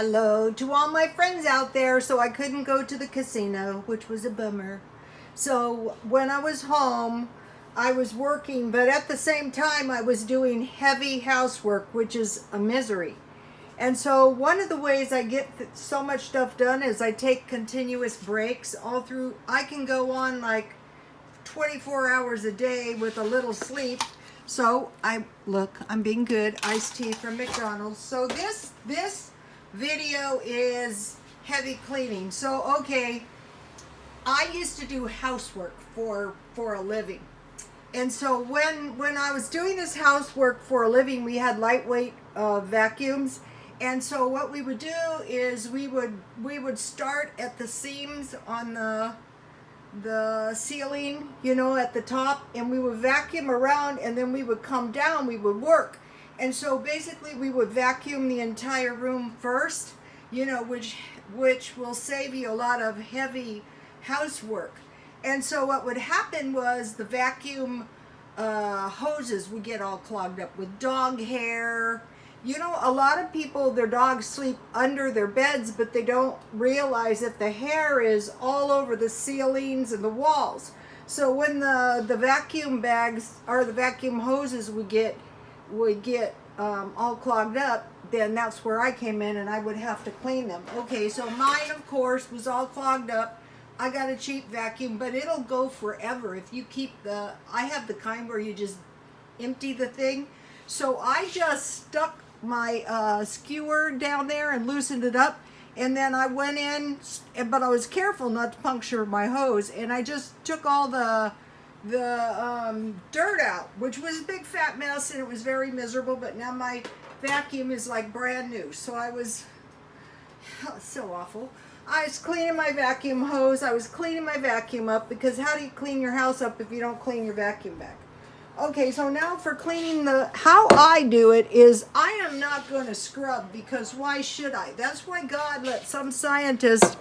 hello to all my friends out there. So I couldn't go to the casino, which was a bummer. So when I was home, I was working, but at the same time, I was doing heavy housework, which is a misery. And so one of the ways I get so much stuff done is I take continuous breaks all through. I can go on like 24 hours a day with a little sleep. So I'm being good. Iced tea from McDonald's. So this video is heavy cleaning. So okay, I used to do housework for a living. And so when I was doing this housework for a living, we had lightweight vacuums. And so what we would do is we would start at the seams on the ceiling, at the top, and we would vacuum around, and then we would come down, we would work. And so basically we would vacuum the entire room first, which will save you a lot of heavy housework. And so what would happen was the vacuum hoses would get all clogged up with dog hair. A lot of people, their dogs sleep under their beds, but they don't realize that the hair is all over the ceilings and the walls. So when the vacuum bags or the vacuum hoses would get all clogged up, then that's where I came in and I would have to clean them. Okay, so mine, of course, was all clogged up. I got a cheap vacuum, but it'll go forever if you keep I have the kind where you just empty the thing. So I just stuck my skewer down there and loosened it up, and then I went in, but I was careful not to puncture my hose, and I just took all the dirt out, which was a big fat mess, and it was very miserable. But now my vacuum is like brand new. So so awful. I was cleaning my vacuum hose. I was cleaning my vacuum up, because how do you clean your house up if you don't clean your vacuum back? Okay, so now for cleaning how I do it is I am not going to scrub, because why should I? That's why God let some scientists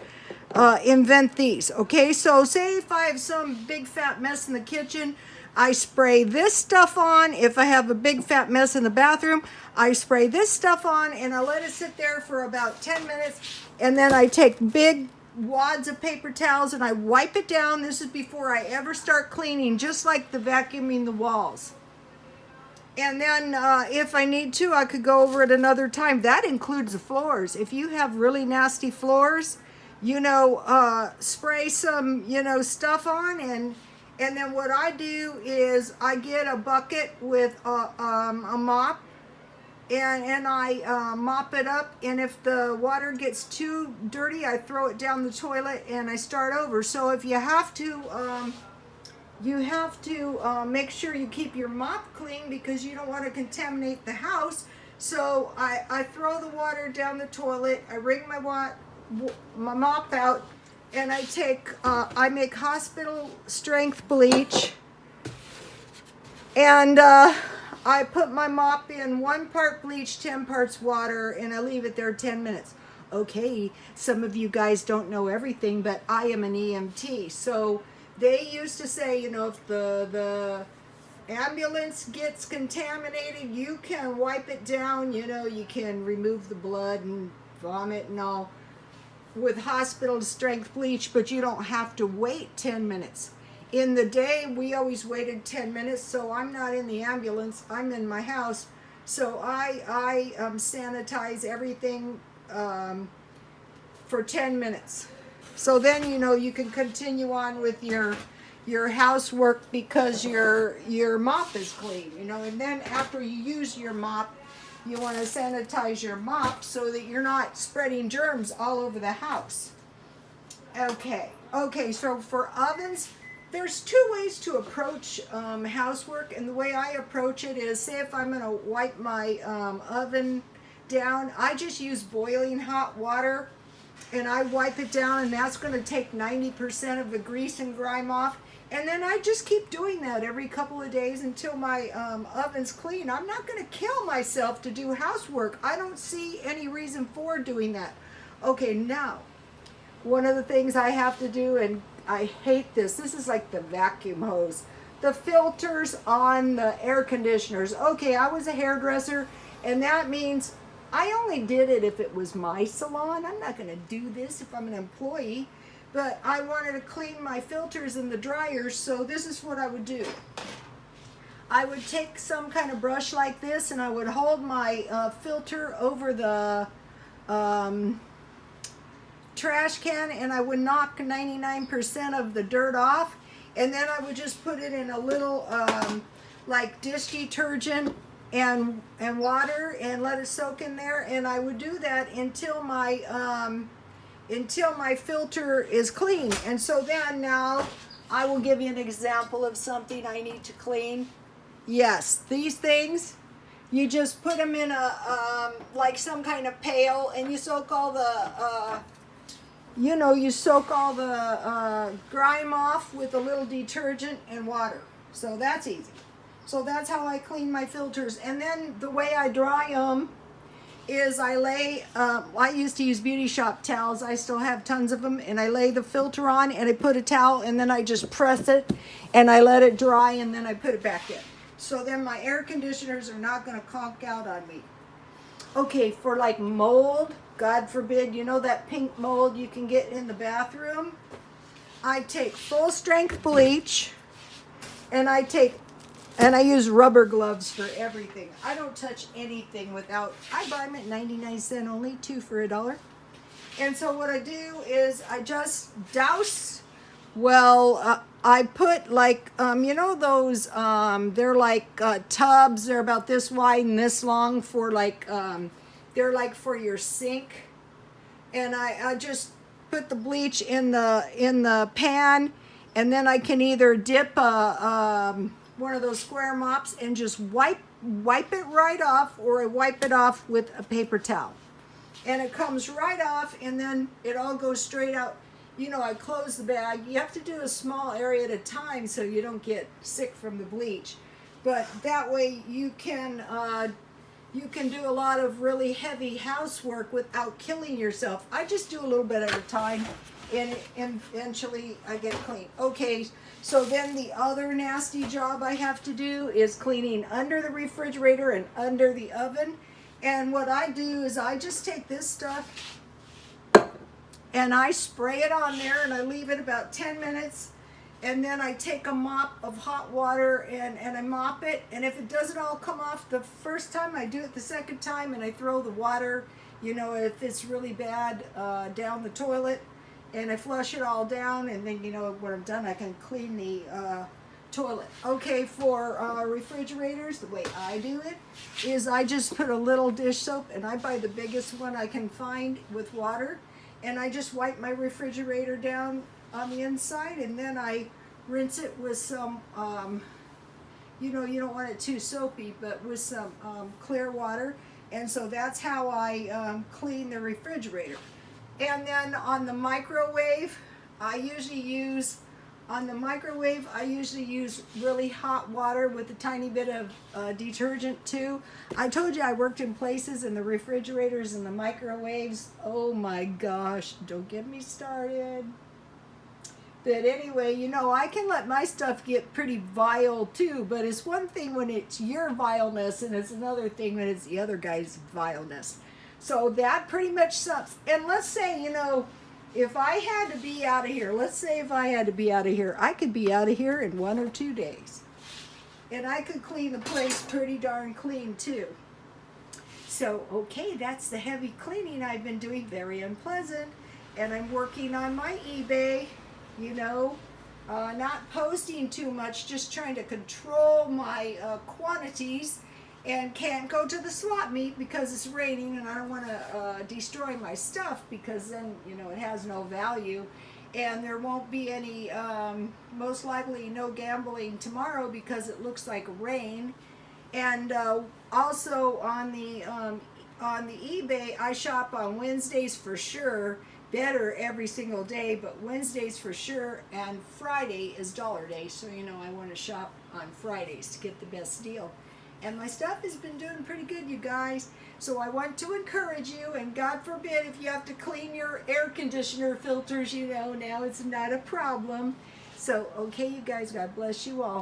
invent these. Okay, so say if I have some big fat mess in the kitchen, I spray this stuff on. If I have a big fat mess in the bathroom, I spray this stuff on, and I let it sit there for about 10 minutes, and then I take big wads of paper towels and I wipe it down. This is before I ever start cleaning, just like the vacuuming the walls. And then if I need to, I could go over it another time. That includes the floors. If you have really nasty floors, spray some, stuff on, and then what I do is I get a bucket with a mop, and I mop it up, and if the water gets too dirty, I throw it down the toilet and I start over. So if you have to make sure you keep your mop clean, because you don't want to contaminate the house. So I throw the water down the toilet, I wring my mop out, and I make hospital strength bleach, and I put my mop in 1 part bleach, 10 parts water, and I leave it there 10 minutes. Okay, some of you guys don't know everything, but I am an EMT. So they used to say, if the ambulance gets contaminated, you can wipe it down, you can remove the blood and vomit and all with hospital strength bleach, but you don't have to wait 10 minutes. In the day, we always waited 10 minutes, so I'm not in the ambulance, I'm in my house. So I sanitize everything for 10 minutes. So then, you can continue on with your housework, because your mop is clean, and then after you use your mop, you want to sanitize your mop so that you're not spreading germs all over the house. Okay, so for ovens, there's 2 ways to approach housework, and the way I approach it is, say if I'm going to wipe my oven down, I just use boiling hot water, and I wipe it down, and that's going to take 90% of the grease and grime off. And then I just keep doing that every couple of days until my oven's clean. I'm not going to kill myself to do housework. I don't see any reason for doing that. Okay, now, one of the things I have to do, and I hate this is like the vacuum hose, the filters on the air conditioners. Okay, I was a hairdresser, and that means I only did it if it was my salon. I'm not going to do this if I'm an employee. But I wanted to clean my filters in the dryer, so this is what I would do. I would take some kind of brush like this, and I would hold my filter over the trash can, and I would knock 99% of the dirt off, and then I would just put it in a little like dish detergent and water and let it soak in there, and I would do that until my filter is clean. And so then now I will give you an example of something I need to clean. Yes, these things, you just put them in a like some kind of pail, and you soak all the grime off with a little detergent and water. So that's easy. So that's how I clean my filters. And then the way I dry them is I lay, I used to use beauty shop towels. I still have tons of them. And I lay the filter on, and I put a towel, and then I just press it, and I let it dry, and then I put it back in. So then my air conditioners are not going to conk out on me. Okay, for like mold, God forbid, you know that pink mold you can get in the bathroom? I take full strength bleach, and I use rubber gloves for everything. I don't touch anything without, I buy them at 99 cents only, 2 for $1. And so what I do is I just douse, I put like, you know those, they're like tubs, they're about this wide and this long for like, they're like for your sink. And I just put the bleach in the pan, and then I can either dip one of those square mops and just wipe it right off, or I wipe it off with a paper towel. And it comes right off, and then it all goes straight out. You know, I close the bag. You have to do a small area at a time so you don't get sick from the bleach. But that way you can do a lot of really heavy housework without killing yourself. I just do a little bit at a time, and eventually I get clean. Okay, so then the other nasty job I have to do is cleaning under the refrigerator and under the oven. And what I do is I just take this stuff and I spray it on there, and I leave it about 10 minutes. And then I take a mop of hot water and I mop it. And if it doesn't all come off the first time, I do it the second time, and I throw the water, you know, if it's really bad, down the toilet. And I flush it all down, and then, you know, when I'm done, I can clean the toilet. Okay, for refrigerators, the way I do it is I just put a little dish soap, and I buy the biggest one I can find with water. And I just wipe my refrigerator down on the inside, and then I rinse it with some, you know, you don't want it too soapy, but with some clear water. And so that's how I clean the refrigerator. And then on the microwave, I usually use really hot water with a tiny bit of detergent too. I told you I worked in places, and the refrigerators and the microwaves, oh my gosh, don't get me started. But anyway, you know, I can let my stuff get pretty vile too, but it's one thing when it's your vileness, and it's another thing when it's the other guy's vileness. So that pretty much sums. And let's say, you know, if I had to be out of here, I could be out of here in 1 or 2 days. And I could clean the place pretty darn clean too. So, okay, that's the heavy cleaning I've been doing, very unpleasant. And I'm working on my eBay, you know, not posting too much, just trying to control my quantities, and can't go to the swap meet because it's raining, and I don't want to destroy my stuff, because then, you know, it has no value, and there won't be any, most likely no gambling tomorrow because it looks like rain. And also on the eBay, I shop on Wednesdays for sure. Better every single day, but Wednesdays for sure, and Friday is dollar day, so you know I want to shop on Fridays to get the best deal. And my stuff has been doing pretty good, you guys. So I want to encourage you, and God forbid if you have to clean your air conditioner filters, you know, now it's not a problem. So, okay, you guys, God bless you all.